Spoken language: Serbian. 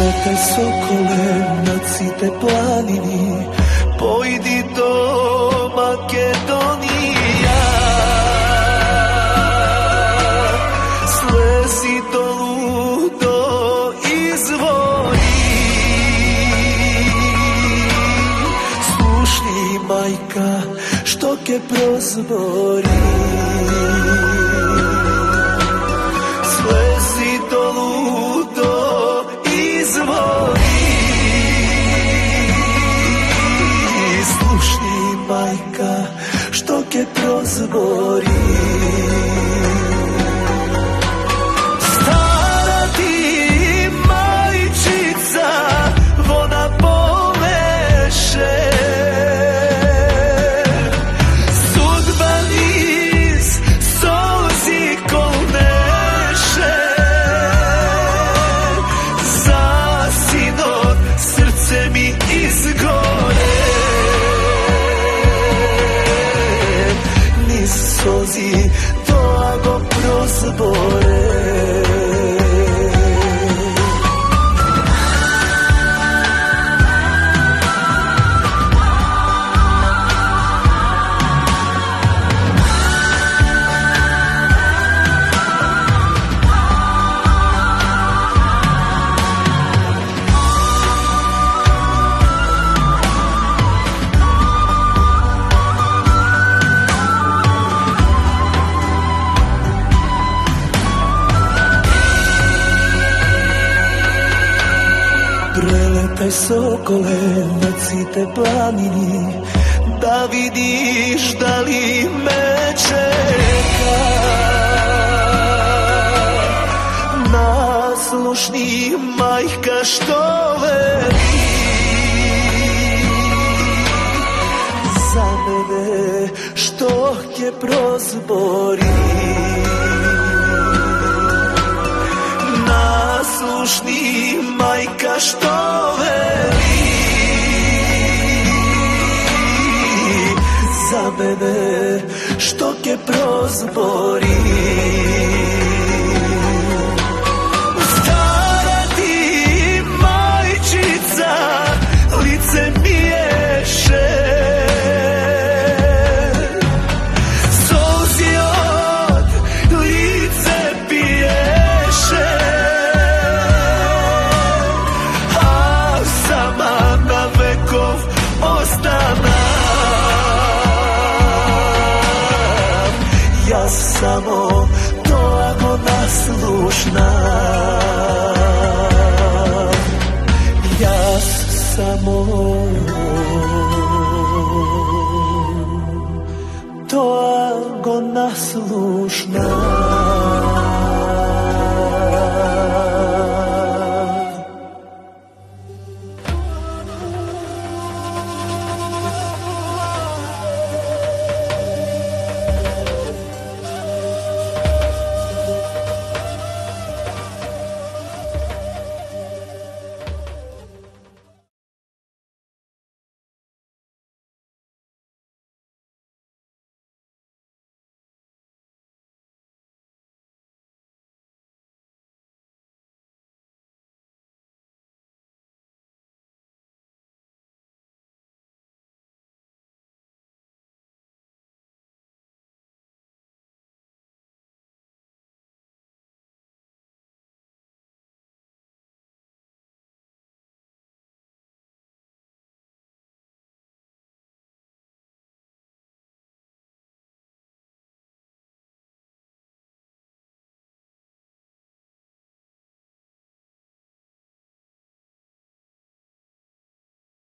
Preletaj sokole na Cite planini, pojdi do Makedonija. Slezi do ludo izvori, slušni majka štoke prozbori. Slezi do ludo izvori, slušni majka štoke prozbori. Stara ti majčica voda pomeše, sudba niz solzi kolneše. Za sinom srce mi izgore, niz solzi toago prozbore. Preletaj sokole na Cite planini, da vidiš da li me čeka. Naslušni majka što veli, za mene štoke prozbori. Naslušni majka što veli, za mene štoke prozbori. Stara ti majčica lice miješe, solzi od lice piješe. Ja samo toago naslušna, ja samo toago naslušna.